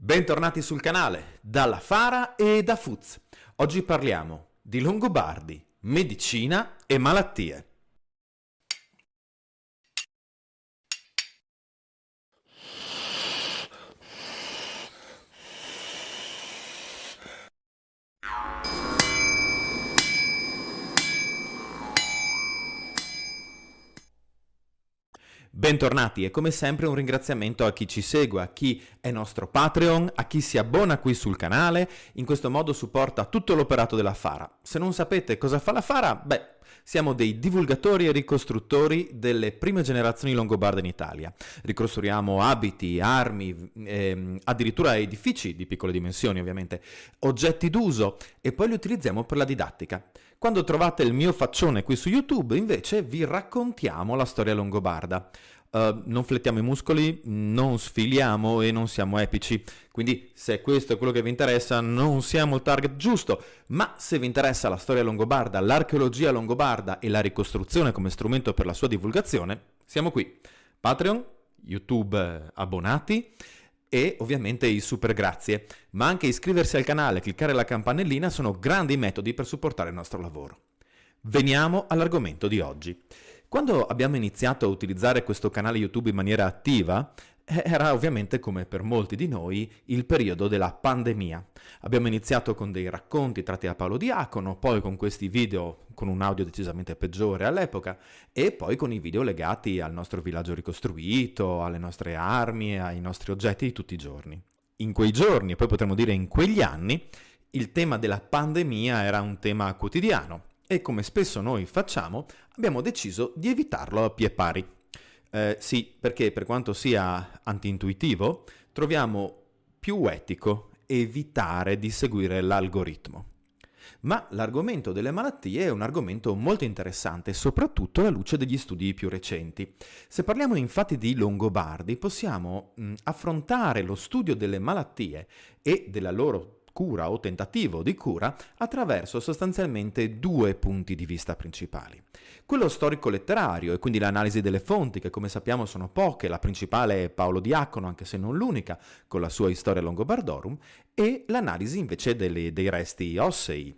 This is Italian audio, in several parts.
Bentornati sul canale, dalla Fara e da Fuz. Oggi parliamo di Longobardi, medicina e malattie. Bentornati e come sempre un ringraziamento a chi ci segue, a chi è nostro Patreon, a chi si abbona qui sul canale, in questo modo supporta tutto l'operato della Fara. Se non sapete cosa fa la Fara, siamo dei divulgatori e ricostruttori delle prime generazioni longobarde in Italia. Ricostruiamo abiti, armi, addirittura edifici di piccole dimensioni ovviamente, oggetti d'uso e poi li utilizziamo per la didattica. Quando trovate il mio faccione qui su YouTube, invece, vi raccontiamo la storia longobarda. Non flettiamo i muscoli, non sfiliamo e non siamo epici. Quindi, se questo è quello che vi interessa, non siamo il target giusto. Ma se vi interessa la storia longobarda, l'archeologia longobarda e la ricostruzione come strumento per la sua divulgazione, siamo qui. Patreon, YouTube abbonati e ovviamente i super grazie, ma anche iscriversi al canale e cliccare la campanellina sono grandi metodi per supportare il nostro lavoro. Veniamo all'argomento di oggi. Quando abbiamo iniziato a utilizzare questo canale YouTube in maniera attiva, era ovviamente, come per molti di noi, il periodo della pandemia. Abbiamo iniziato con dei racconti tratti da Paolo Diacono, poi con questi video con un audio decisamente peggiore all'epoca, e poi con i video legati al nostro villaggio ricostruito, alle nostre armi, ai nostri oggetti di tutti i giorni. In quei giorni, e poi potremmo dire in quegli anni, il tema della pandemia era un tema quotidiano e, come spesso noi facciamo, abbiamo deciso di evitarlo a pie pari. Sì, perché per quanto sia anti-intuitivo, troviamo più etico evitare di seguire l'algoritmo. Ma l'argomento delle malattie è un argomento molto interessante, soprattutto alla luce degli studi più recenti. Se parliamo infatti di Longobardi, possiamo affrontare lo studio delle malattie e della loro cura o tentativo di cura attraverso sostanzialmente due punti di vista principali. Quello storico-letterario e quindi l'analisi delle fonti, che come sappiamo sono poche, la principale è Paolo Diacono, anche se non l'unica, con la sua Historia Longobardorum, e l'analisi invece dei resti ossei,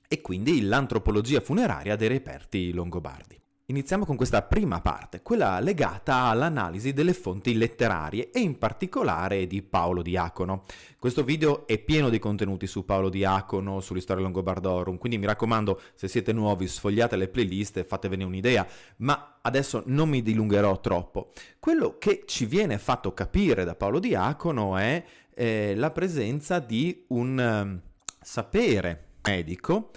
e quindi l'antropologia funeraria dei reperti longobardi. Iniziamo con questa prima parte, quella legata all'analisi delle fonti letterarie e in particolare di Paolo Diacono. Questo video è pieno di contenuti su Paolo Diacono, sull'Historia Longobardorum, quindi mi raccomando, se siete nuovi, sfogliate le playlist e fatevene un'idea, ma adesso non mi dilungherò troppo. Quello che ci viene fatto capire da Paolo Diacono è la presenza di un sapere medico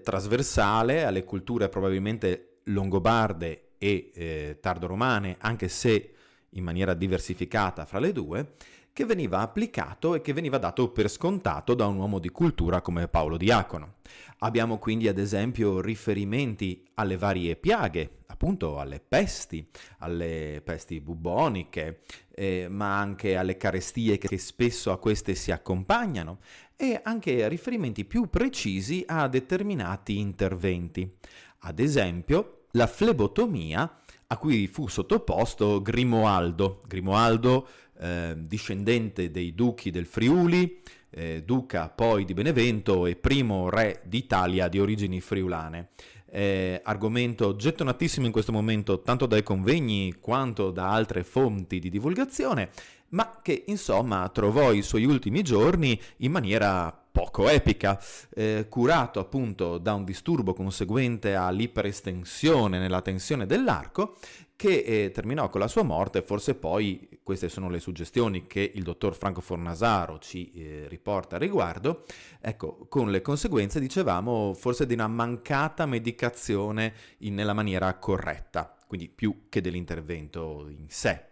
trasversale alle culture probabilmente longobarde e tardoromane, anche se in maniera diversificata fra le due, che veniva applicato e che veniva dato per scontato da un uomo di cultura come Paolo Diacono. Abbiamo quindi ad esempio riferimenti alle varie piaghe, appunto alle pesti buboniche, ma anche alle carestie che spesso a queste si accompagnano, e anche riferimenti più precisi a determinati interventi. Ad esempio, la flebotomia a cui fu sottoposto Grimoaldo, discendente dei duchi del Friuli, duca poi di Benevento e primo re d'Italia di origini friulane. Argomento gettonatissimo in questo momento tanto dai convegni quanto da altre fonti di divulgazione, ma che insomma trovò i suoi ultimi giorni in maniera poco epica, curato appunto da un disturbo conseguente all'iperestensione nella tensione dell'arco, che terminò con la sua morte. Forse poi, queste sono le suggestioni che il dottor Franco Fornasaro ci riporta a riguardo, ecco, con le conseguenze, dicevamo, forse di una mancata medicazione nella maniera corretta, quindi più che dell'intervento in sé.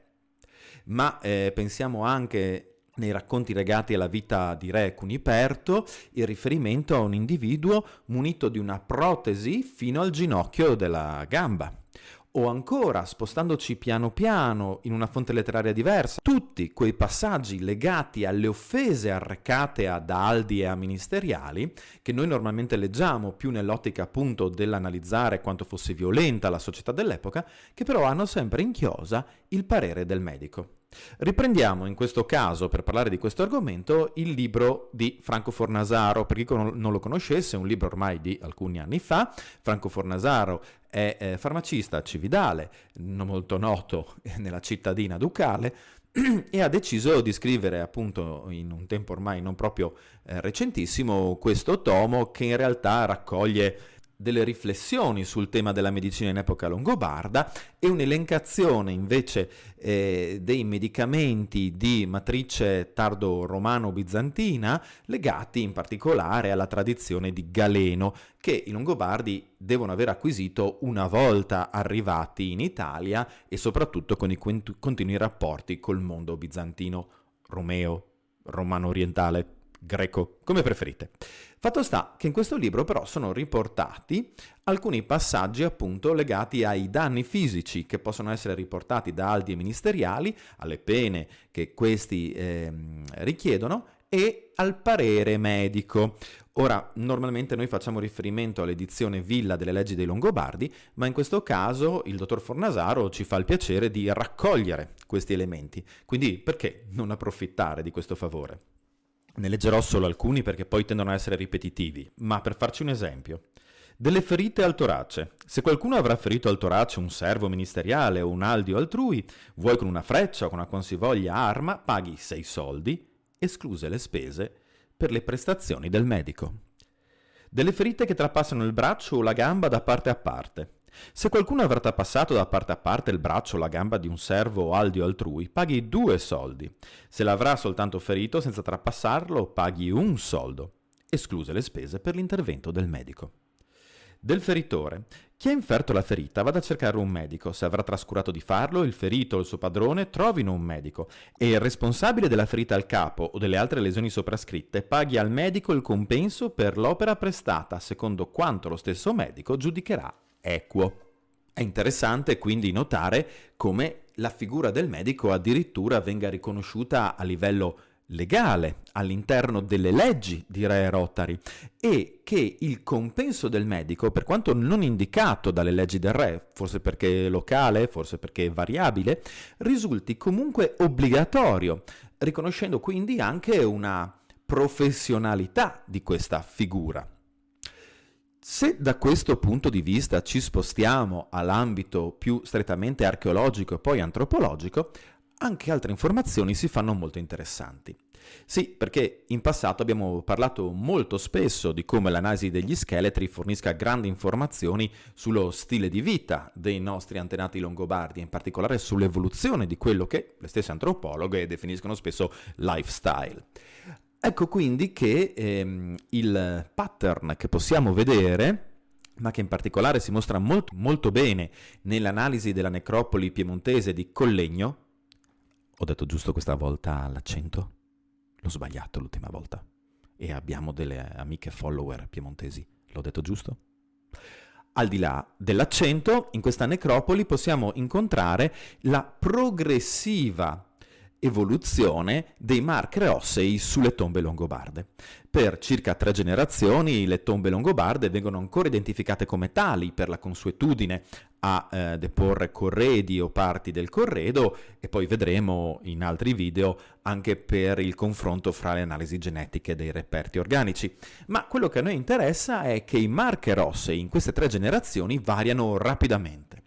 Ma pensiamo anche nei racconti legati alla vita di re Cuniperto il riferimento a un individuo munito di una protesi fino al ginocchio della gamba. O ancora, spostandoci piano piano in una fonte letteraria diversa, tutti quei passaggi legati alle offese arrecate ad aldi e a ministeriali, che noi normalmente leggiamo più nell'ottica appunto dell'analizzare quanto fosse violenta la società dell'epoca, che però hanno sempre in chiosa il parere del medico. Riprendiamo in questo caso, per parlare di questo argomento, il libro di Franco Fornasaro. Per chi non lo conoscesse, è un libro ormai di alcuni anni fa. Franco Fornasaro è farmacista a Cividale, non molto noto nella cittadina ducale, e ha deciso di scrivere, appunto, in un tempo ormai non proprio recentissimo, questo tomo che in realtà raccoglie delle riflessioni sul tema della medicina in epoca longobarda e un'elencazione invece dei medicamenti di matrice tardo-romano-bizantina legati in particolare alla tradizione di Galeno, che i Longobardi devono aver acquisito una volta arrivati in Italia e soprattutto con i continui rapporti col mondo bizantino, romeo, romano orientale, greco, come preferite. Fatto sta che in questo libro però sono riportati alcuni passaggi appunto legati ai danni fisici che possono essere riportati da atti ministeriali, alle pene che questi richiedono e al parere medico. Ora, normalmente noi facciamo riferimento all'edizione Villa delle leggi dei Longobardi, ma in questo caso il dottor Fornasaro ci fa il piacere di raccogliere questi elementi. Quindi perché non approfittare di questo favore? Ne leggerò solo alcuni perché poi tendono a essere ripetitivi, ma per farci un esempio. Delle ferite al torace. Se qualcuno avrà ferito al torace un servo ministeriale o un aldio altrui, vuoi con una freccia o con una qualsivoglia arma, paghi 6 soldi, escluse le spese per le prestazioni del medico. Delle ferite che trapassano il braccio o la gamba da parte a parte. Se qualcuno avrà trapassato da parte a parte il braccio o la gamba di un servo o aldio altrui, paghi 2 soldi. Se l'avrà soltanto ferito senza trapassarlo, paghi 1 soldo, escluse le spese per l'intervento del medico. Del feritore. Chi ha inferto la ferita vada a cercare un medico. Se avrà trascurato di farlo, il ferito o il suo padrone trovino un medico e il responsabile della ferita al capo o delle altre lesioni soprascritte paghi al medico il compenso per l'opera prestata, secondo quanto lo stesso medico giudicherà equo. È interessante quindi notare come la figura del medico addirittura venga riconosciuta a livello legale, all'interno delle leggi di Re Rotari, e che il compenso del medico, per quanto non indicato dalle leggi del re, forse perché è locale, forse perché è variabile, risulti comunque obbligatorio, riconoscendo quindi anche una professionalità di questa figura. Se da questo punto di vista ci spostiamo all'ambito più strettamente archeologico e poi antropologico, anche altre informazioni si fanno molto interessanti. Sì, perché in passato abbiamo parlato molto spesso di come l'analisi degli scheletri fornisca grandi informazioni sullo stile di vita dei nostri antenati longobardi, in particolare sull'evoluzione di quello che le stesse antropologhe definiscono spesso lifestyle. Ecco quindi che il pattern che possiamo vedere, ma che in particolare si mostra molto, molto bene nell'analisi della necropoli piemontese di Collegno. Ho detto giusto questa volta l'accento? L'ho sbagliato l'ultima volta. E abbiamo delle amiche follower piemontesi. L'ho detto giusto? Al di là dell'accento, in questa necropoli possiamo incontrare la progressiva evoluzione dei marche ossei sulle tombe longobarde. Per circa 3 generazioni le tombe longobarde vengono ancora identificate come tali per la consuetudine a deporre corredi o parti del corredo, e poi vedremo in altri video anche per il confronto fra le analisi genetiche dei reperti organici. Ma quello che a noi interessa è che i marche ossei in queste 3 generazioni variano rapidamente.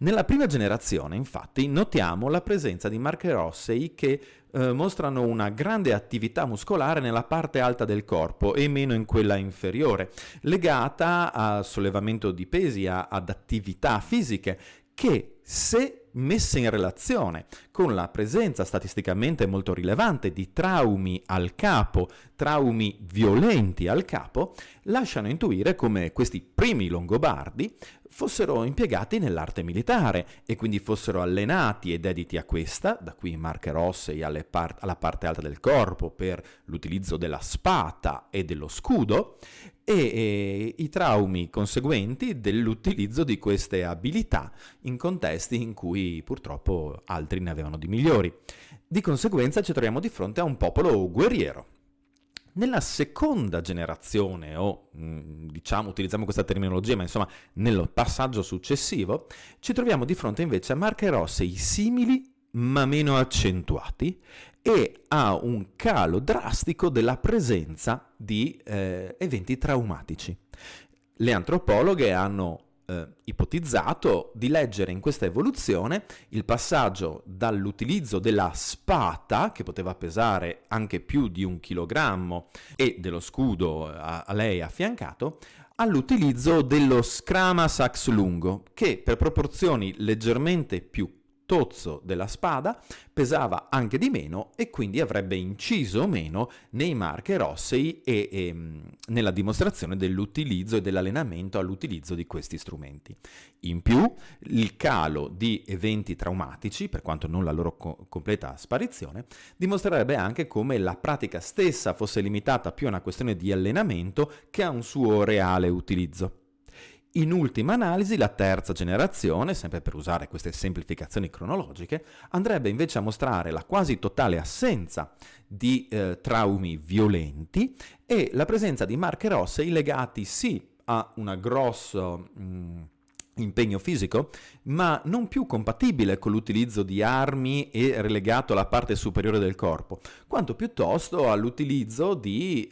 Nella prima generazione, infatti, notiamo la presenza di marche ossei che mostrano una grande attività muscolare nella parte alta del corpo e meno in quella inferiore, legata al sollevamento di pesi, ad attività fisiche che, se messe in relazione con la presenza statisticamente molto rilevante di traumi al capo, traumi violenti al capo, lasciano intuire come questi primi longobardi fossero impiegati nell'arte militare e quindi fossero allenati e dediti a questa, da qui marche ossei alla parte alta del corpo per l'utilizzo della spada e dello scudo, e i traumi conseguenti dell'utilizzo di queste abilità in contesti in cui purtroppo altri ne avevano di migliori. Di conseguenza ci troviamo di fronte a un popolo guerriero. Nella seconda generazione, o diciamo, utilizziamo questa terminologia, ma insomma nel passaggio successivo, ci troviamo di fronte invece a marche ossei simili ma meno accentuati, e a un calo drastico della presenza di eventi traumatici. Le antropologhe hanno ipotizzato di leggere in questa evoluzione il passaggio dall'utilizzo della spata, che poteva pesare anche più di 1 chilogrammo, e dello scudo a lei affiancato, all'utilizzo dello scramasax lungo, che per proporzioni leggermente più tozzo della spada pesava anche di meno e quindi avrebbe inciso meno nei marker ossei e nella dimostrazione dell'utilizzo e dell'allenamento all'utilizzo di questi strumenti. In più, il calo di eventi traumatici, per quanto non la loro completa sparizione, dimostrerebbe anche come la pratica stessa fosse limitata più a una questione di allenamento che a un suo reale utilizzo. In ultima analisi, la terza generazione, sempre per usare queste semplificazioni cronologiche, andrebbe invece a mostrare la quasi totale assenza di traumi violenti e la presenza di marker ossei legati sì a un grosso impegno fisico, ma non più compatibile con l'utilizzo di armi e relegato alla parte superiore del corpo, quanto piuttosto all'utilizzo di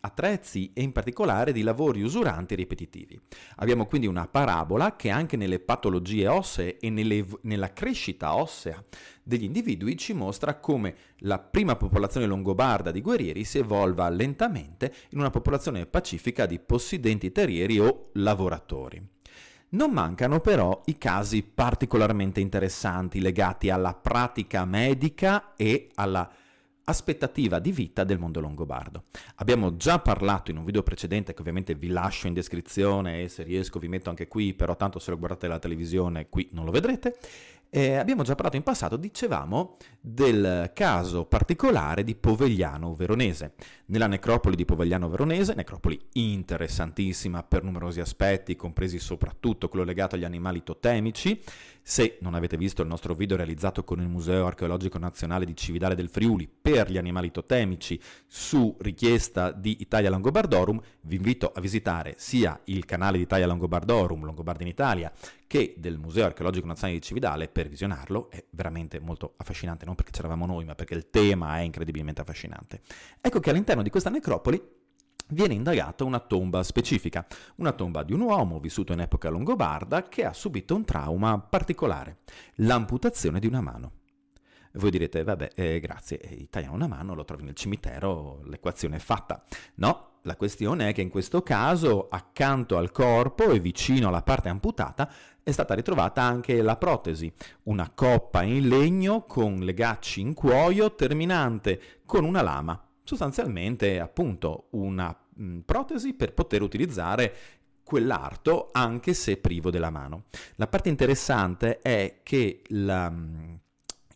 attrezzi e in particolare di lavori usuranti e ripetitivi. Abbiamo quindi una parabola che anche nelle patologie ossee e nella crescita ossea degli individui ci mostra come la prima popolazione longobarda di guerrieri si evolva lentamente in una popolazione pacifica di possidenti terrieri o lavoratori. Non mancano però i casi particolarmente interessanti legati alla pratica medica e alla aspettativa di vita del mondo longobardo. Abbiamo già parlato in un video precedente, che ovviamente vi lascio in descrizione e se riesco vi metto anche qui, però tanto se lo guardate la televisione qui non lo vedrete. Abbiamo già parlato in passato, dicevamo, del caso particolare di Povegliano Veronese. Nella necropoli di Povegliano Veronese, necropoli interessantissima per numerosi aspetti, compresi soprattutto quello legato agli animali totemici. Se non avete visto il nostro video realizzato con il Museo Archeologico Nazionale di Cividale del Friuli per gli animali totemici su richiesta di Italia Longobardorum, vi invito a visitare sia il canale di Italia Longobardorum, Longobardi in Italia, che del Museo Archeologico Nazionale di Cividale per visionarlo. È veramente molto affascinante, non perché c'eravamo noi, ma perché il tema è incredibilmente affascinante. Ecco che all'interno di questa necropoli viene indagata una tomba specifica, una tomba di un uomo vissuto in epoca longobarda che ha subito un trauma particolare, l'amputazione di una mano. Voi direte, vabbè, grazie, tagliano una mano, lo trovi nel cimitero, l'equazione è fatta. No, la questione è che in questo caso, accanto al corpo e vicino alla parte amputata, è stata ritrovata anche la protesi, una coppa in legno con legacci in cuoio terminante con una lama, sostanzialmente appunto una protesi per poter utilizzare quell'arto anche se privo della mano. La parte interessante è che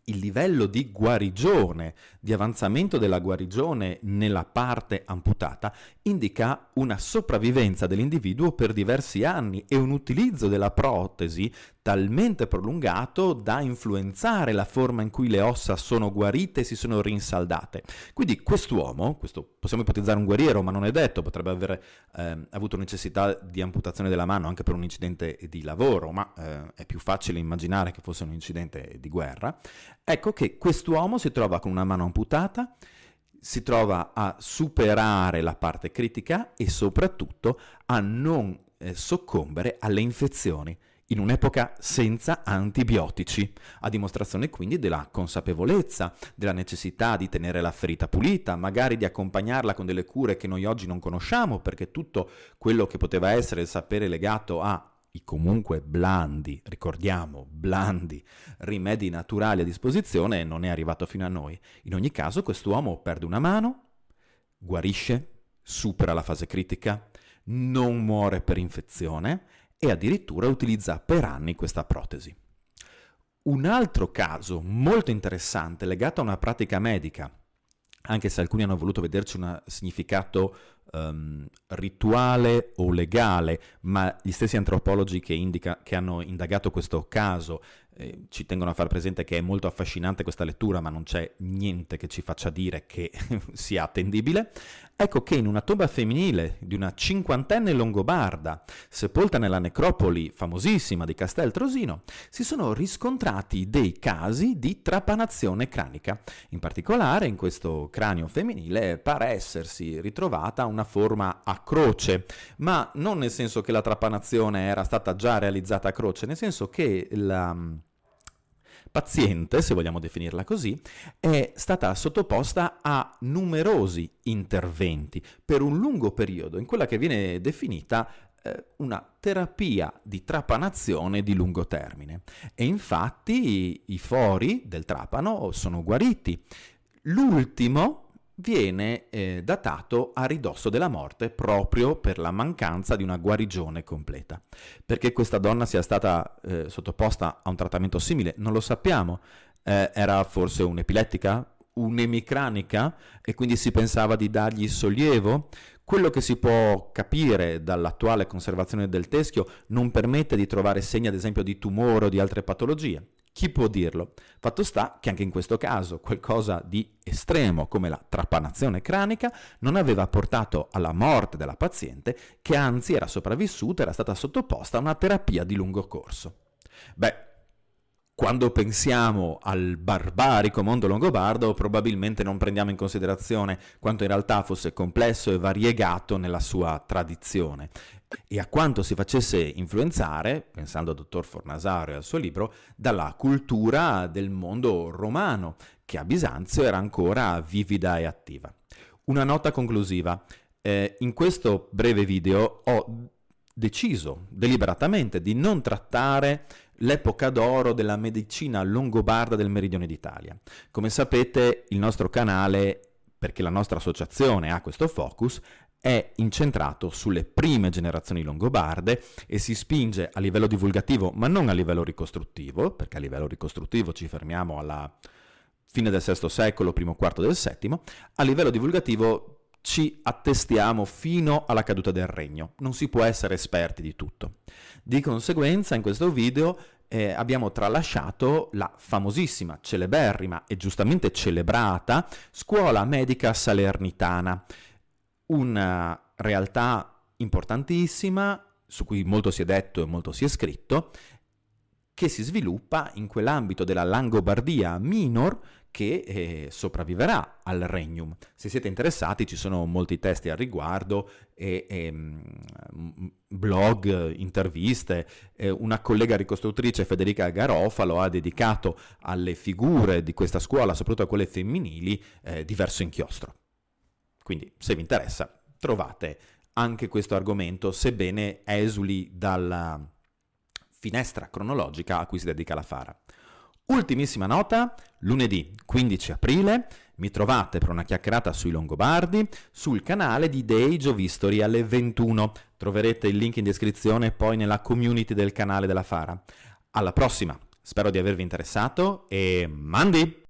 il livello di guarigione, di avanzamento della guarigione nella parte amputata indica una sopravvivenza dell'individuo per diversi anni e un utilizzo della protesi talmente prolungato da influenzare la forma in cui le ossa sono guarite e si sono rinsaldate. Quindi quest'uomo, possiamo ipotizzare un guerriero, ma non è detto, potrebbe aver avuto necessità di amputazione della mano anche per un incidente di lavoro, ma è più facile immaginare che fosse un incidente di guerra. Ecco che quest'uomo si trova con una mano amputata, si trova a superare la parte critica e soprattutto a non soccombere alle infezioni in un'epoca senza antibiotici, a dimostrazione quindi della consapevolezza, della necessità di tenere la ferita pulita, magari di accompagnarla con delle cure che noi oggi non conosciamo, perché tutto quello che poteva essere il sapere legato a i comunque blandi, ricordiamo, blandi rimedi naturali a disposizione non è arrivato fino a noi. In ogni caso quest'uomo perde una mano, guarisce, supera la fase critica, non muore per infezione e addirittura utilizza per anni questa protesi. Un altro caso molto interessante legato a una pratica medica, anche se alcuni hanno voluto vederci un significato rituale o legale, ma gli stessi antropologi che hanno indagato questo caso ci tengono a far presente che è molto affascinante questa lettura, ma non c'è niente che ci faccia dire che sia attendibile. Ecco che in una tomba femminile di una cinquantenne longobarda, sepolta nella necropoli famosissima di Castel Trosino, si sono riscontrati dei casi di trapanazione cranica. In particolare, in questo cranio femminile pare essersi ritrovata una forma a croce, ma non nel senso che la trapanazione era stata già realizzata a croce, nel senso che la paziente, se vogliamo definirla così, è stata sottoposta a numerosi interventi per un lungo periodo in quella che viene definita una terapia di trapanazione di lungo termine. E infatti i fori del trapano sono guariti. L'ultimo viene datato a ridosso della morte proprio per la mancanza di una guarigione completa. Perché questa donna sia stata sottoposta a un trattamento simile non lo sappiamo. Era forse un'epilettica? Un'emicranica? E quindi si pensava di dargli sollievo? Quello che si può capire dall'attuale conservazione del teschio non permette di trovare segni ad esempio di tumore o di altre patologie. Chi può dirlo? Fatto sta che anche in questo caso qualcosa di estremo come la trapanazione cranica non aveva portato alla morte della paziente, che anzi era sopravvissuta, era stata sottoposta a una terapia di lungo corso. Quando pensiamo al barbarico mondo longobardo, probabilmente non prendiamo in considerazione quanto in realtà fosse complesso e variegato nella sua tradizione e a quanto si facesse influenzare, pensando al dottor Fornasario e al suo libro, dalla cultura del mondo romano, che a Bisanzio era ancora vivida e attiva. Una nota conclusiva. In questo breve video ho deciso deliberatamente di non trattare l'epoca d'oro della medicina longobarda del meridione d'Italia. Come sapete, il nostro canale, perché la nostra associazione ha questo focus, è incentrato sulle prime generazioni longobarde e si spinge a livello divulgativo, ma non a livello ricostruttivo, perché a livello ricostruttivo ci fermiamo alla fine del VI secolo, primo quarto del VII, a livello divulgativo ci attestiamo fino alla caduta del regno. Non si può essere esperti di tutto. Di conseguenza, in questo video abbiamo tralasciato la famosissima, celeberrima e giustamente celebrata Scuola Medica Salernitana, una realtà importantissima su cui molto si è detto e molto si è scritto, che si sviluppa in quell'ambito della Langobardia Minor che sopravviverà al Regnum. Se siete interessati ci sono molti testi al riguardo e blog, interviste. Una collega ricostruttrice, Federica Garofalo, ha dedicato alle figure di questa scuola, soprattutto a quelle femminili, diverso inchiostro. Quindi se vi interessa trovate anche questo argomento, sebbene esuli dalla finestra cronologica a cui si dedica la Fara. Ultimissima nota, lunedì 15 aprile mi trovate per una chiacchierata sui Longobardi sul canale di The Age of History alle 21. Troverete il link in descrizione e poi nella community del canale della Fara. Alla prossima, spero di avervi interessato e mandi!